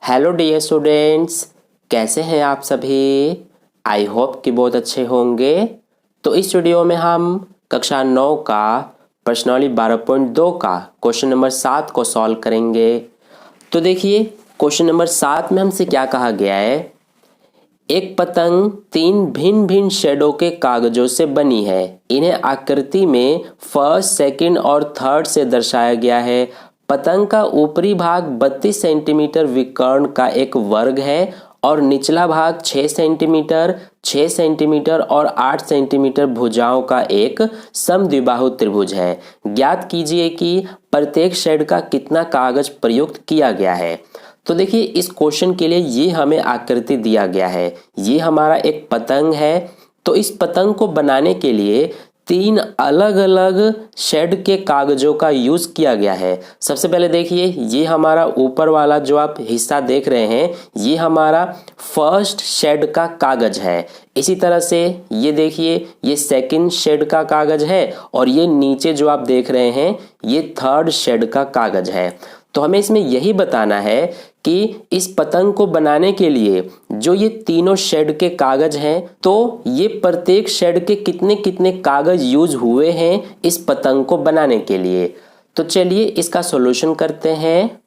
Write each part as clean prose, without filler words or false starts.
Hello dear students, कैसे हैं आप सभी। आई होप कि बहुत अच्छे होंगे। तो इस वीडियो में हम कक्षा 9 का प्रश्नावली 12.2 का क्वेश्चन नंबर 7 को सॉल्व करेंगे। तो देखिए क्वेश्चन नंबर 7 में हमसे क्या कहा गया है। एक पतंग 3 भिन्न भिन्न शेडों के कागजों से बनी है। इन्हें आकृति में फर्स्ट, सेकंड और थर्ड से दर्शाया गया है। पतंग का ऊपरी भाग 32 सेंटीमीटर विकर्ण का एक वर्ग है और निचला भाग 6 सेंटीमीटर, 6 सेंटीमीटर और 8 सेंटीमीटर भुजाओं का एक समद्विबाहु त्रिभुज है। ज्ञात कीजिए कि प्रत्येक शेड का कितना कागज प्रयुक्त किया गया है। तो देखिए इस क्वेश्चन के लिए ये हमें आकृति दिया गया है। ये हमारा एक पतंग है। तो इस पतंग को बनाने के लिए 3 अलग अलग शेड के कागजों का यूज किया गया है। सबसे पहले देखिए ये हमारा ऊपर वाला जो आप हिस्सा देख रहे हैं, ये हमारा फर्स्ट शेड का कागज है। इसी तरह से ये देखिए ये सेकंड शेड का कागज है और ये नीचे जो आप देख रहे हैं ये थर्ड शेड का कागज है। तो हमें इसमें यही बताना है कि इस पतंग को बनाने के लिए जो ये तीनों शेड के कागज हैं, तो ये प्रत्येक शेड के कितने कितने कागज यूज हुए हैं इस पतंग को बनाने के लिए। तो चलिए इसका सॉल्यूशन करते हैं।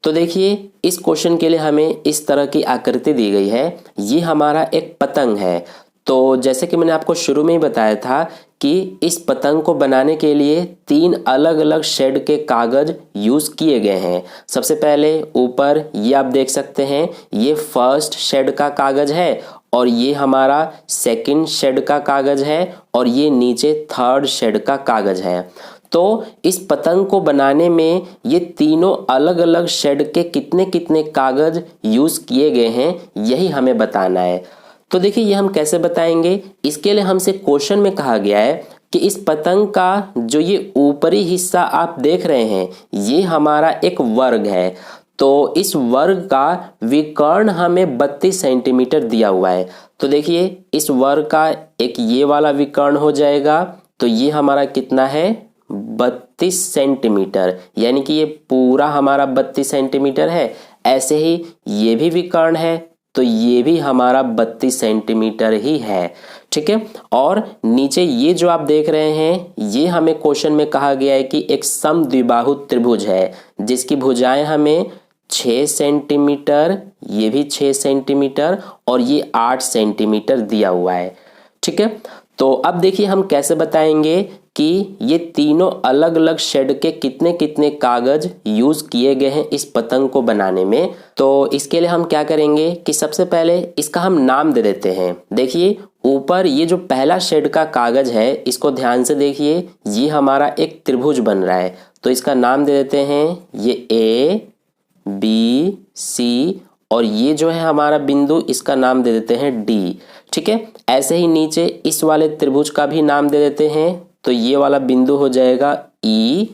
तो देखिए इस क्वेश्चन के लिए हमें इस तरह की आकृति दी गई है। ये हमारा एक पतंग है। तो जैसे कि मैंने आपको शुरू में ही बताया था कि इस पतंग को बनाने के लिए 3 अलग अलग शेड के कागज यूज किए गए हैं। सबसे पहले ऊपर ये आप देख सकते हैं, ये फर्स्ट शेड का कागज है और ये हमारा सेकंड शेड का कागज है और ये नीचे थर्ड शेड का कागज है। तो इस पतंग को बनाने में ये तीनों अलग अलग शेड के कितने कितने कागज यूज किए गए हैं, यही हमें बताना है। तो देखिए ये हम कैसे बताएंगे। इसके लिए हमसे क्वेश्चन में कहा गया है कि इस पतंग का जो ये ऊपरी हिस्सा आप देख रहे हैं, ये हमारा एक वर्ग है। तो इस वर्ग का विकर्ण हमें 32 सेंटीमीटर दिया हुआ है। तो देखिए इस वर्ग का एक ये वाला विकर्ण हो जाएगा। तो ये हमारा कितना है, 32 सेंटीमीटर, यानी कि ये पूरा हमारा 32 सेंटीमीटर है। ऐसे ही ये भी विकर्ण है, तो ये भी हमारा 32 सेंटीमीटर ही है। ठीक है। और नीचे ये जो आप देख रहे हैं, ये हमें क्वेश्चन में कहा गया है कि एक समद्विबाहु त्रिभुज है जिसकी भुजाएं हमें 6 सेंटीमीटर, ये भी 6 सेंटीमीटर और ये 8 सेंटीमीटर दिया हुआ है। ठीक है। तो अब देखिए हम कैसे बताएंगे कि ये तीनों अलग अलग शेड के कितने कितने कागज यूज किए गए हैं इस पतंग को बनाने में। तो इसके लिए हम क्या करेंगे कि सबसे पहले इसका हम नाम दे देते हैं। देखिए ऊपर ये जो पहला शेड का कागज है, इसको ध्यान से देखिए, ये हमारा एक त्रिभुज बन रहा है। तो इसका नाम दे देते हैं, ये ए बी सी और ये जो है हमारा बिंदु, इसका नाम दे देते हैं डी। ठीक है। ऐसे ही नीचे इस वाले त्रिभुज का भी नाम दे देते हैं। तो ये वाला बिंदु हो जाएगा ई,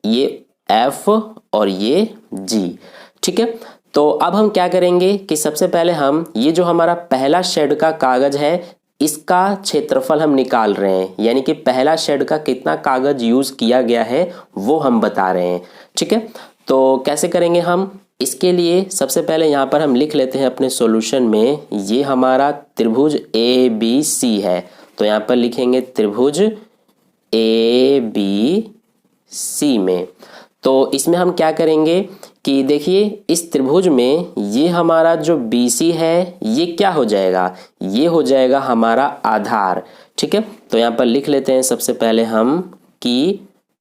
ये एफ और ये जी। ठीक है। तो अब हम क्या करेंगे कि सबसे पहले हम ये जो हमारा पहला शेड का कागज है, इसका क्षेत्रफल हम निकाल रहे हैं, यानी कि पहला शेड का कितना कागज यूज किया गया है वो हम बता रहे हैं। ठीक है। तो कैसे करेंगे हम, इसके लिए सबसे पहले यहाँ पर हम लिख लेते हैं अपने सॉल्यूशन में, ये हमारा त्रिभुज ए बी सी है। तो यहाँ पर लिखेंगे त्रिभुज ए बी सी में। तो इसमें हम क्या करेंगे कि देखिए इस त्रिभुज में ये हमारा जो BC है, ये क्या हो जाएगा, ये हो जाएगा हमारा आधार। ठीक है। तो यहाँ पर लिख लेते हैं सबसे पहले हम कि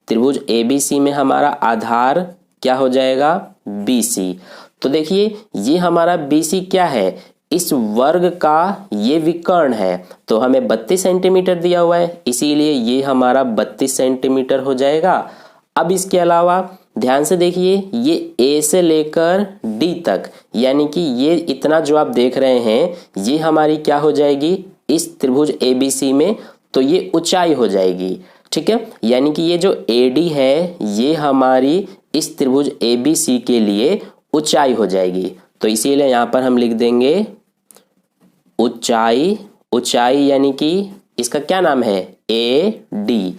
त्रिभुज ABC में हमारा आधार क्या हो जाएगा, BC। तो देखिए ये हमारा BC क्या है, इस वर्ग का ये विकर्ण है। तो हमें 32 सेंटीमीटर दिया हुआ है, इसीलिए ये हमारा 32 सेंटीमीटर हो जाएगा। अब इसके अलावा ध्यान से देखिए, ये A से लेकर D तक, यानी कि ये इतना जो आप देख रहे हैं, ये हमारी क्या हो जाएगी इस त्रिभुज ABC में, तो ये ऊंचाई हो जाएगी। ठीक है। यानी कि ये जो AD है, ये हमारी इस त्रिभुज ABC के लिए ऊंचाई हो जाएगी। तो इसीलिए यहाँ पर हम लिख देंगे ऊंचाई। ऊंचाई यानी कि इसका क्या नाम है, AD।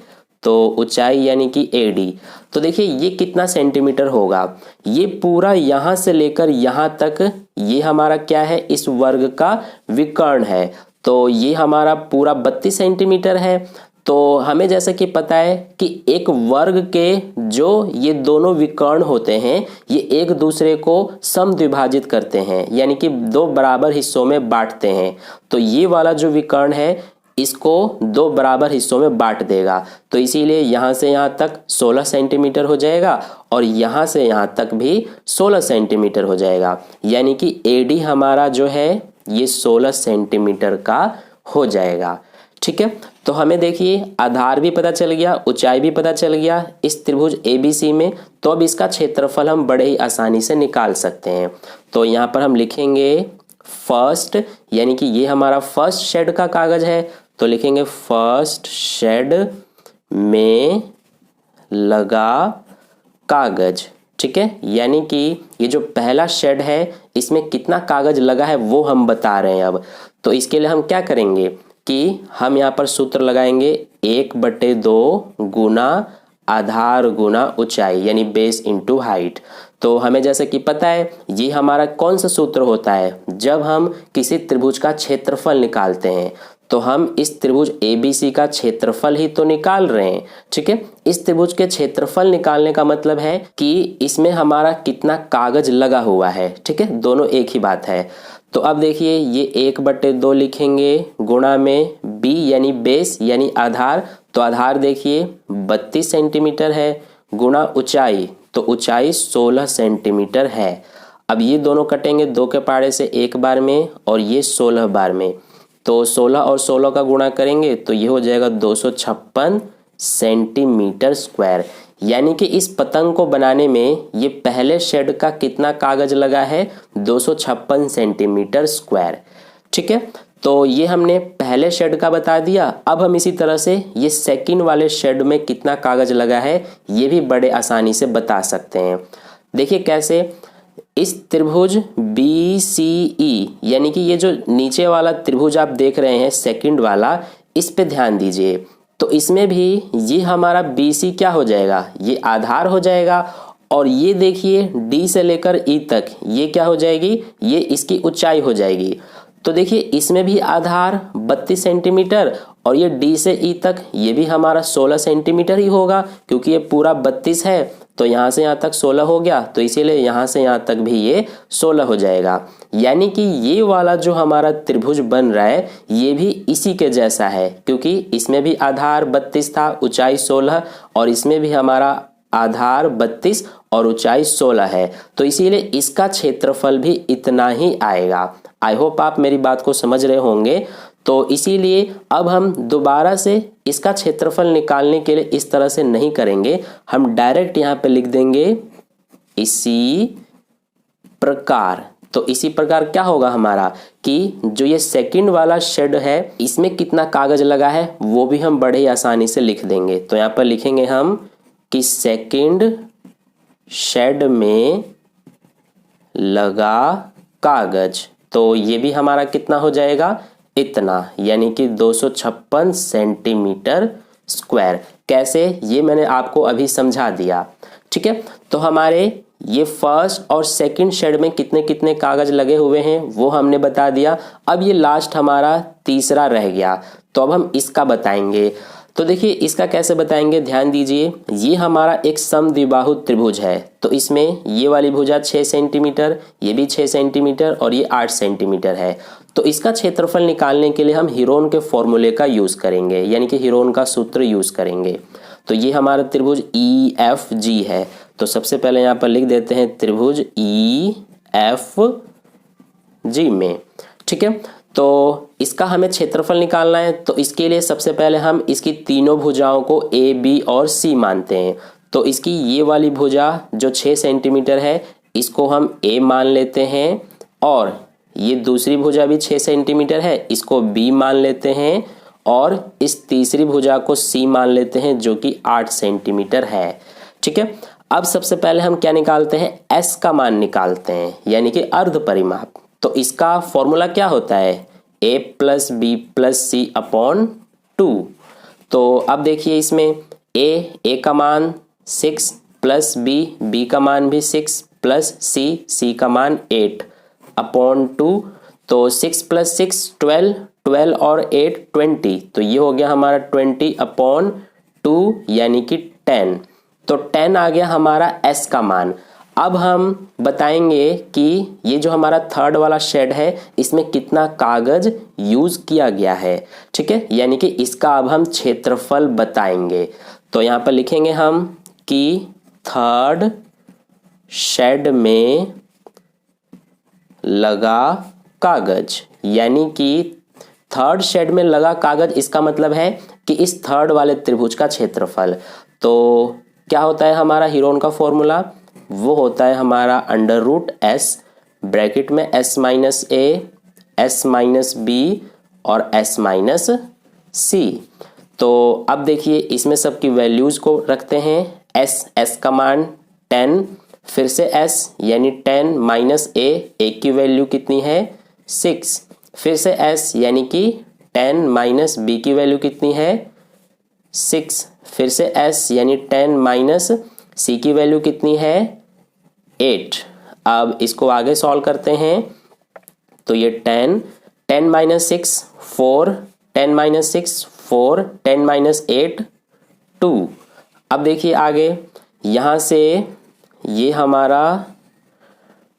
तो ऊंचाई यानी कि AD। तो देखिए ये कितना सेंटीमीटर होगा, ये पूरा यहाँ से लेकर यहाँ तक ये हमारा क्या है, इस वर्ग का विकर्ण है। तो ये हमारा पूरा 32 सेंटीमीटर है। तो हमें जैसा कि पता है कि एक वर्ग के जो ये दोनों विकर्ण होते हैं ये एक दूसरे को समद्विभाजित करते हैं, यानी कि दो बराबर हिस्सों में बांटते हैं। तो ये वाला जो विकर्ण है इसको दो बराबर हिस्सों में बांट देगा। तो इसीलिए यहाँ से यहाँ तक 16 सेंटीमीटर हो जाएगा और यहाँ से यहाँ तक भी 16 सेंटीमीटर हो जाएगा, यानी कि AD हमारा जो है ये 16 सेंटीमीटर का हो जाएगा। ठीक है, तो हमें देखिए आधार भी पता चल गया, ऊंचाई भी पता चल गया इस त्रिभुज ABC में। तो अब इसका क्षेत्रफल हम बड़े ही आसानी से निकाल सकते हैं। तो यहाँ पर हम लिखेंगे फर्स्ट, यानी कि ये हमारा फर्स्ट शेड का कागज है, तो लिखेंगे फर्स्ट शेड में लगा कागज। ठीक है, यानी कि ये जो पहला शेड है इसमें कितना कागज लगा है वो हम बता रहे हैं। अब तो इसके लिए हम क्या करेंगे कि हम यहाँ पर सूत्र लगाएंगे 1/2 गुना आधार गुना ऊंचाई, यानी बेस इंटू हाइट। तो हमें जैसे कि पता है ये हमारा कौन सा सूत्र होता है, जब हम किसी त्रिभुज का क्षेत्रफल निकालते हैं तो हम इस त्रिभुज ABC का क्षेत्रफल ही तो निकाल रहे हैं। ठीक है, इस त्रिभुज के क्षेत्रफल निकालने का मतलब है कि इसमें हमारा कितना कागज लगा हुआ है। ठीक है, दोनों एक ही बात है। तो अब देखिए ये 1/2 लिखेंगे गुणा में B यानी बेस यानी आधार, तो आधार देखिए 32 सेंटीमीटर है, गुणा ऊंचाई, तो ऊंचाई 16 सेंटीमीटर है। अब ये दोनों कटेंगे 2 के पारे से एक बार में और ये 16 बार में, तो 16 और 16 का गुणा करेंगे तो ये हो जाएगा 256 सेंटीमीटर स्क्वायर। यानी कि इस पतंग को बनाने में ये पहले शेड का कितना कागज लगा है, 256 सेंटीमीटर स्क्वायर। ठीक है, तो ये हमने पहले शेड का बता दिया। अब हम इसी तरह से ये सेकंड वाले शेड में कितना कागज लगा है ये भी बड़े आसानी से बता सकते हैं। देखिए कैसे, इस त्रिभुज BCE यानी कि ये जो नीचे वाला त्रिभुज आप देख रहे हैं सेकंड वाला, इस पे ध्यान दीजिए। तो इसमें भी ये हमारा BC क्या हो जाएगा, ये आधार हो जाएगा, और ये देखिए D से लेकर E तक ये क्या हो जाएगी, ये इसकी ऊंचाई हो जाएगी। तो देखिए इसमें भी आधार 32 सेंटीमीटर और ये D से E तक ये भी हमारा 16 सेंटीमीटर ही होगा, क्योंकि ये पूरा 32 है तो यहाँ से यहाँ तक 16 हो गया, तो इसीलिए यहाँ से यहाँ तक भी ये 16 हो जाएगा। यानी कि ये वाला जो हमारा त्रिभुज बन रहा है ये भी इसी के जैसा है, क्योंकि इसमें भी आधार 32 था, ऊंचाई 16, और इसमें भी हमारा आधार 32 और ऊंचाई 16 है, तो इसीलिए इसका क्षेत्रफल भी इतना ही आएगा। आई होप आप मेरी बात को समझ रहे होंगे। तो इसीलिए अब हम दोबारा से इसका क्षेत्रफल निकालने के लिए इस तरह से नहीं करेंगे, हम डायरेक्ट यहाँ पे लिख देंगे इसी प्रकार। तो इसी प्रकार क्या होगा हमारा कि जो ये सेकंड वाला शेड है इसमें कितना कागज लगा है वो भी हम बड़े ही आसानी से लिख देंगे। तो यहाँ पर लिखेंगे हम कि सेकंड शेड में लगा कागज, तो ये भी हमारा कितना हो जाएगा, इतना, यानी कि 256 सेंटीमीटर स्क्वायर। कैसे, ये मैंने आपको अभी समझा दिया। ठीक है, तो हमारे ये फर्स्ट और सेकंड शेड में कितने कितने कागज लगे हुए हैं वो हमने बता दिया। अब ये लास्ट हमारा तीसरा रह गया, तो अब हम इसका बताएंगे। तो देखिए इसका कैसे बताएंगे, ध्यान दीजिए। ये हमारा एक समद्विबाहु त्रिभुज है, तो इसमें ये वाली भुजा 6 सेंटीमीटर, ये भी 6 सेंटीमीटर और ये 8 सेंटीमीटर है। तो इसका क्षेत्रफल निकालने के लिए हम हीरोन के फॉर्मूले का यूज करेंगे, यानी कि हीरोन का सूत्र यूज करेंगे। तो ये हमारा त्रिभुज EFG है, तो सबसे पहले यहाँ पर लिख देते हैं त्रिभुज EFG में। ठीक है, तो इसका हमें क्षेत्रफल निकालना है, तो इसके लिए सबसे पहले हम इसकी तीनों भुजाओं को A, B और C मानते हैं। तो इसकी ये वाली भुजा जो 6 सेंटीमीटर है इसको हम A मान लेते हैं, और ये दूसरी भुजा भी 6 सेंटीमीटर है इसको B मान लेते हैं, और इस तीसरी भुजा को C मान लेते हैं जो कि 8 सेंटीमीटर है। ठीक है, अब सबसे पहले हम क्या निकालते हैं, S का मान निकालते हैं, यानी कि अर्ध परिमाप। तो इसका फॉर्मूला क्या होता है, A + B + C/2। तो अब देखिए इसमें ए का मान 6 प्लस बी का मान भी 6 प्लस सी का मान 8 अपॉन 2। तो 6 प्लस 6 12 और 8 20, तो ये हो गया हमारा 20 अपॉन 2 यानी कि 10। तो 10 आ गया हमारा एस का मान। अब हम बताएंगे कि ये जो हमारा थर्ड वाला शेड है इसमें कितना कागज यूज किया गया है। ठीक है, यानी कि इसका अब हम क्षेत्रफल बताएंगे। तो यहाँ पर लिखेंगे हम कि थर्ड शेड में लगा कागज, यानी कि थर्ड शेड में लगा कागज, इसका मतलब है कि इस थर्ड वाले त्रिभुज का क्षेत्रफल। तो क्या होता है हमारा हीरोन का फॉर्मूला, वो होता है हमारा अंडर रूट एस, ब्रैकेट में एस माइनस ए, एस माइनस बी और एस माइनस सी। तो अब देखिए इसमें सबकी वैल्यूज को रखते हैं। एस का मान 10, फिर से एस यानी 10 माइनस ए की वैल्यू कितनी है 6, फिर से एस यानी कि 10 माइनस बी की वैल्यू कितनी है 6, फिर से एस यानी 10 माइनस सी की वैल्यू कितनी है 8। अब इसको आगे सॉल्व करते हैं। तो ये 10 माइनस 6 4, 10 माइनस 6 4, 10 माइनस 8 2। अब देखिए आगे यहाँ से ये हमारा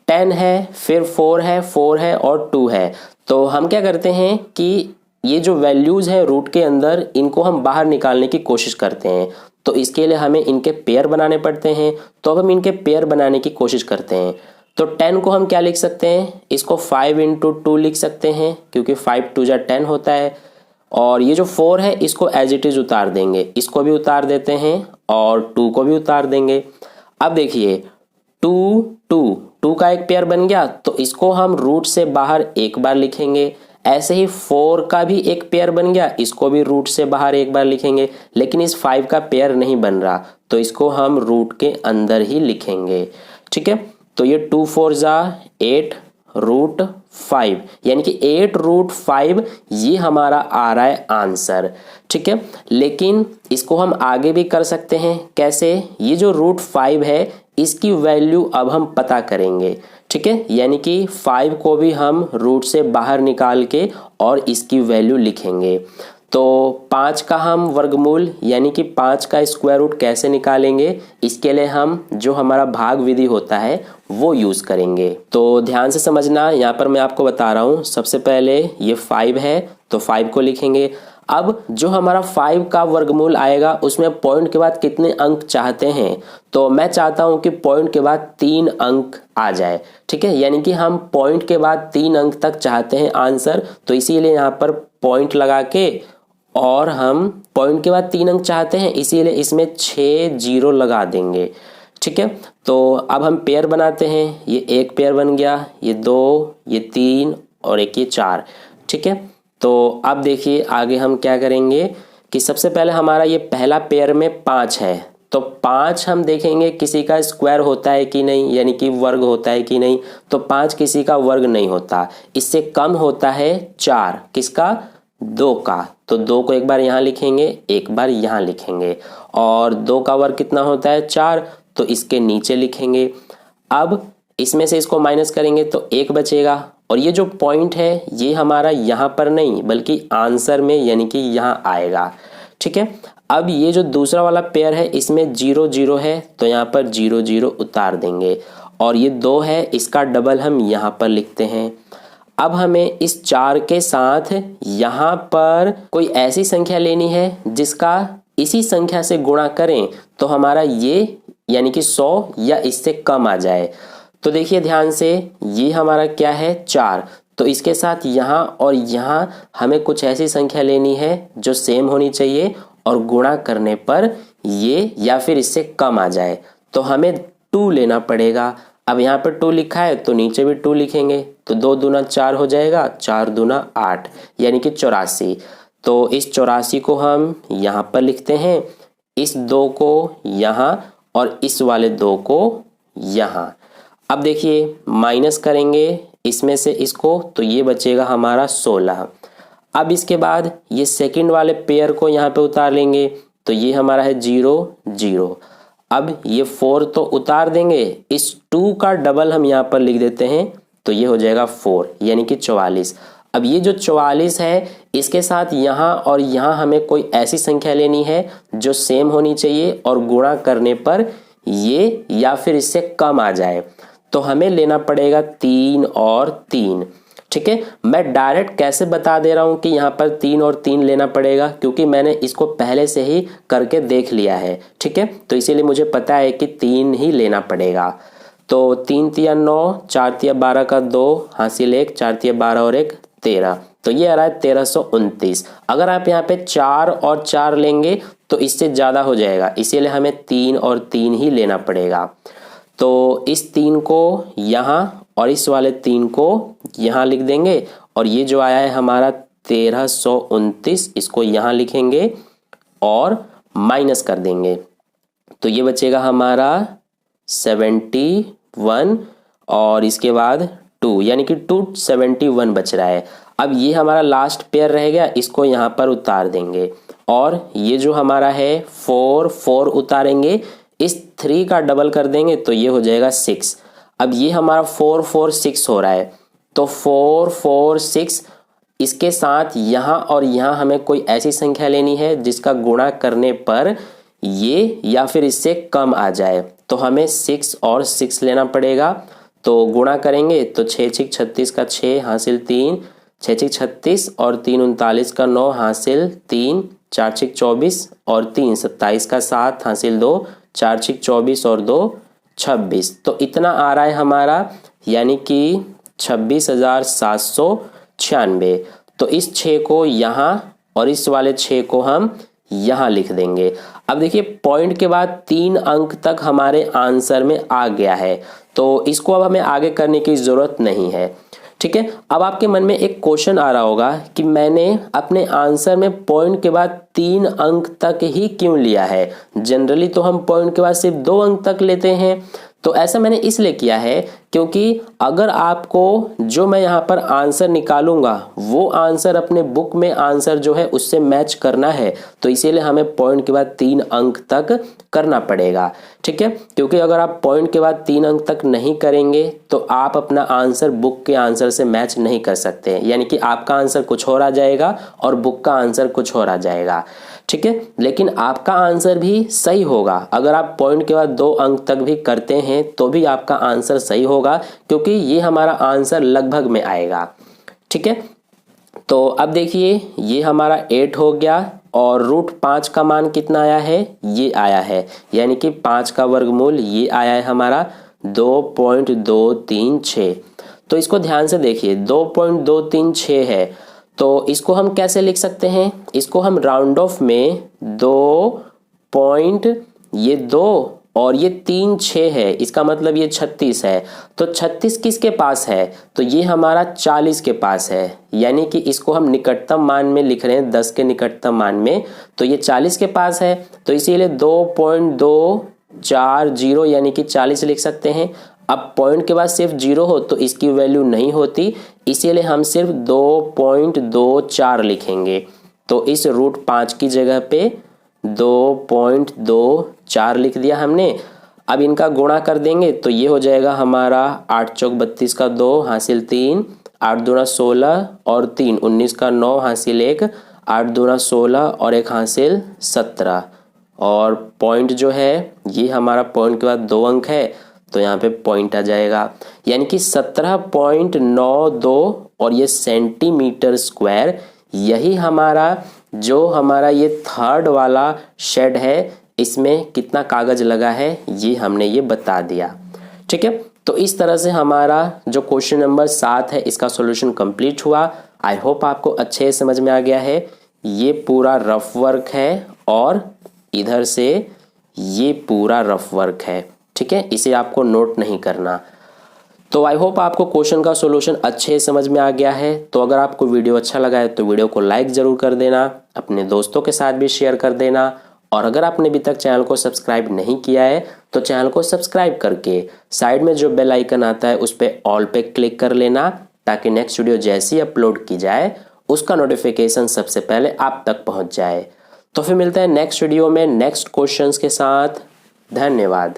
10 है, फिर 4 है और 2 है। तो हम क्या करते हैं कि ये जो वैल्यूज है रूट के अंदर, इनको हम बाहर निकालने की कोशिश करते हैं। तो इसके लिए हमें इनके पेयर बनाने पड़ते हैं। तो अब हम इनके पेयर बनाने की कोशिश करते हैं। तो 10 को हम क्या लिख सकते हैं, इसको 5 इंटू 2 लिख सकते हैं, क्योंकि 5 2 जा 10 होता है। और ये जो 4 है इसको एज इट इज उतार देंगे, इसको भी उतार देते हैं और 2 को भी उतार देंगे। अब देखिए 2 का एक पेयर बन गया, तो इसको हम रूट से बाहर एक बार लिखेंगे। ऐसे ही 4 का भी एक पेयर बन गया, इसको भी रूट से बाहर एक बार लिखेंगे। लेकिन इस 5 का पेयर नहीं बन रहा, तो इसको हम रूट के अंदर ही लिखेंगे। ठीक है, तो ये 2 4 जा 8 रूट 5, यानी कि 8 रूट 5 ये हमारा आ रहा है आंसर। ठीक है, लेकिन इसको हम आगे भी कर सकते हैं। कैसे, ये जो रूट 5 है इसकी वैल्यू अब हम पता करेंगे। ठीक है, यानी कि 5 को भी हम रूट से बाहर निकाल के और इसकी वैल्यू लिखेंगे। तो 5 का हम वर्गमूल यानी कि 5 का स्क्वायर रूट कैसे निकालेंगे, इसके लिए हम जो हमारा भाग विधि होता है वो यूज करेंगे। तो ध्यान से समझना, यहाँ पर मैं आपको बता रहा हूँ। सबसे पहले ये 5 है तो 5 को लिखेंगे। अब जो हमारा 5 का वर्गमूल आएगा उसमें पॉइंट के बाद कितने अंक चाहते हैं, तो मैं चाहता हूं कि पॉइंट के बाद 3 अंक आ जाए। ठीक है, यानी कि हम पॉइंट के बाद 3 अंक तक चाहते हैं आंसर, तो इसीलिए यहाँ पर पॉइंट लगा के, और हम पॉइंट के बाद 3 अंक चाहते हैं इसीलिए इसमें 6 जीरो लगा देंगे। ठीक है, तो अब हम पेयर बनाते हैं। ये एक पेयर बन गया, ये 2, ये 3 और एक ये 4। ठीक है, तो अब देखिए आगे हम क्या करेंगे कि सबसे पहले हमारा ये पहला पेयर में 5 है, तो 5 हम देखेंगे किसी का स्क्वायर होता है कि नहीं, यानी कि वर्ग होता है कि नहीं। तो 5 किसी का वर्ग नहीं होता, इससे कम होता है 4, किसका 2 का। तो 2 को एक बार यहाँ लिखेंगे, एक बार यहाँ लिखेंगे, और 2 का वर्ग कितना होता है 4, तो इसके नीचे लिखेंगे। अब इसमें से इसको माइनस करेंगे तो 1 बचेगा, और ये जो पॉइंट है ये हमारा यहाँ पर नहीं बल्कि आंसर में यानी कि यहाँ आएगा। ठीक है, अब ये जो दूसरा वाला पेयर है इसमें 0 0 है, तो यहाँ पर 0 0 उतार देंगे, और ये 2 है इसका डबल हम यहाँ पर लिखते हैं। अब हमें इस 4 के साथ यहाँ पर कोई ऐसी संख्या लेनी है जिसका इसी संख्या से गुणा करें तो हमारा ये यानी कि 100 या इससे कम आ जाए। तो देखिए ध्यान से, ये हमारा क्या है 4, तो इसके साथ यहाँ और यहाँ हमें कुछ ऐसी संख्या लेनी है जो सेम होनी चाहिए और गुणा करने पर ये या फिर इससे कम आ जाए। तो हमें 2 लेना पड़ेगा। अब यहाँ पर 2 लिखा है तो नीचे भी 2 लिखेंगे, तो 2 दूना 4 हो जाएगा, 4 दूना 8 यानी कि 84। तो इस 84 को हम यहाँ पर लिखते हैं, इस 2 को यहाँ और इस वाले 2 को यहाँ। अब देखिए माइनस करेंगे इसमें से इसको, तो ये बचेगा हमारा 16। अब इसके बाद ये सेकंड वाले पेयर को यहाँ पे उतार लेंगे, तो ये हमारा है 0 0। अब ये 4 तो उतार देंगे, इस 2 का डबल हम यहाँ पर लिख देते हैं, तो ये हो जाएगा 4 यानी कि 44। अब ये जो 44 है इसके साथ यहाँ और यहाँ हमें कोई ऐसी संख्या लेनी है जो सेम होनी चाहिए और गुणा करने पर ये या फिर इससे कम आ जाए। तो हमें लेना पड़ेगा 3 और 3। ठीक है, मैं डायरेक्ट कैसे बता दे रहा हूं कि यहाँ पर 3 और 3 लेना पड़ेगा, क्योंकि मैंने इसको पहले से ही करके देख लिया है। ठीक है, तो इसीलिए मुझे पता है कि 3 ही लेना पड़ेगा। तो 3 तिया 9, 4 तिया 12 का 2 हासिल 1, 4 तिया 12 और 1 13, तो ये आ रहा है 1329। अगर आप यहाँ पे 4 और 4 लेंगे तो इससे ज़्यादा हो जाएगा, इसीलिए हमें 3 और 3 ही लेना पड़ेगा। तो इस 3 को यहाँ और इस वाले 3 को यहाँ लिख देंगे, और ये जो आया है हमारा 1329 इसको यहाँ लिखेंगे और माइनस कर देंगे, तो ये बचेगा हमारा 71 और इसके बाद 2 यानी कि 271 बच रहा है। अब ये हमारा लास्ट पेयर रह गया, इसको यहाँ पर उतार देंगे, और ये जो हमारा है 4 उतारेंगे, इस 3 का डबल कर देंगे तो ये हो जाएगा 6। अब ये हमारा 4 4 6 हो रहा है, तो 4 4 6 इसके साथ यहाँ और यहाँ हमें कोई ऐसी संख्या लेनी है जिसका गुणा करने पर ये या फिर इससे कम आ जाए। तो हमें 6 और 6 लेना पड़ेगा, तो गुणा करेंगे तो 6 6 36 का 6 हासिल 3, 6 6 36 और 3 39 का 9 हासिल 3, 4 6 24 और 3 27 का 7 हासिल 2, 4 6 24 और 2 26। तो इतना आ रहा है हमारा, यानी कि 26,796। तो इस 6 को यहाँ और इस वाले 6 को हम यहाँ लिख देंगे। अब देखिए पॉइंट के बाद 3 अंक तक हमारे आंसर में आ गया है, तो इसको अब हमें आगे करने की ज़रूरत नहीं है। ठीक है, अब आपके मन में एक क्वेश्चन आ रहा होगा कि मैंने अपने आंसर में पॉइंट के बाद 3 अंक तक ही क्यों लिया है, जनरली तो हम पॉइंट के बाद सिर्फ 2 अंक तक लेते हैं। तो ऐसा मैंने इसलिए किया है क्योंकि अगर आपको जो मैं यहाँ पर आंसर निकालूंगा वो आंसर अपने बुक में आंसर जो है उससे मैच करना है, तो इसीलिए हमें पॉइंट के बाद 3 अंक तक करना पड़ेगा। ठीक है, क्योंकि अगर आप पॉइंट के बाद 3 अंक तक नहीं करेंगे तो आप अपना आंसर बुक के आंसर से मैच नहीं कर सकते हैं, यानी कि आपका आंसर कुछ और आ जाएगा और बुक का आंसर कुछ और आ जाएगा। ठीक है, लेकिन आपका आंसर भी सही होगा, अगर आप पॉइंट के बाद 2 अंक तक भी करते हैं तो भी आपका आंसर सही होगा, क्योंकि ये हमारा आंसर लगभग में आएगा। ठीक है, तो अब देखिए ये हमारा 8 हो गया और √5 का मान कितना आया है, ये आया है, यानी कि 5 का वर्गमूल ये आया है हमारा 2.236। तो इसको ध्यान से देखिए, 2.236 है, तो इसको हम कैसे लिख सकते हैं, इसको हम राउंड ऑफ में 2 और ये 3 6 है, इसका मतलब ये 36 है। तो 36 किसके पास है, तो ये हमारा 40 के पास है, यानी कि इसको हम निकटतम मान में लिख रहे हैं, 10 के निकटतम मान में, तो ये 40 के पास है, तो इसीलिए 2.240 यानी कि 40 लिख सकते हैं। अब पॉइंट के बाद सिर्फ 0 हो तो इसकी वैल्यू नहीं होती, इसीलिए हम सिर्फ 2.24 लिखेंगे। तो इस √5 की जगह पे 2.24 लिख दिया हमने। अब इनका गुणा कर देंगे तो ये हो जाएगा हमारा 8 चौक 32 का 2 हासिल 3, 8 दूना 16 और 3 19 का 9 हासिल 1, 8 दूना 16 और 1 हासिल 17। और पॉइंट जो है ये हमारा पॉइंट के बाद 2 अंक है, तो यहाँ पे पॉइंट आ जाएगा, यानी कि 17.92 और ये सेंटीमीटर स्क्वायर, यही हमारा जो हमारा ये थर्ड वाला शेड है, इसमें कितना कागज लगा है ये हमने ये बता दिया। ठीक है, तो इस तरह से हमारा जो क्वेश्चन नंबर 7 है इसका सॉल्यूशन कंप्लीट हुआ। आई होप आपको अच्छे से समझ में आ गया है। ये पूरा रफ वर्क है और इधर से ये पूरा रफ वर्क है। ठीक है, इसे आपको नोट नहीं करना। तो आई होप आपको क्वेश्चन का सॉल्यूशन अच्छे समझ में आ गया है। तो अगर आपको वीडियो अच्छा लगा है तो वीडियो को लाइक ज़रूर कर देना, अपने दोस्तों के साथ भी शेयर कर देना, और अगर आपने अभी तक चैनल को सब्सक्राइब नहीं किया है तो चैनल को सब्सक्राइब करके साइड में जो बेल आइकन आता है उस पर ऑल पे क्लिक कर लेना, ताकि नेक्स्ट वीडियो जैसी अपलोड की जाए उसका नोटिफिकेशन सबसे पहले आप तक पहुँच जाए। तो फिर मिलते हैं नेक्स्ट वीडियो में नेक्स्ट क्वेश्चंस के साथ। धन्यवाद।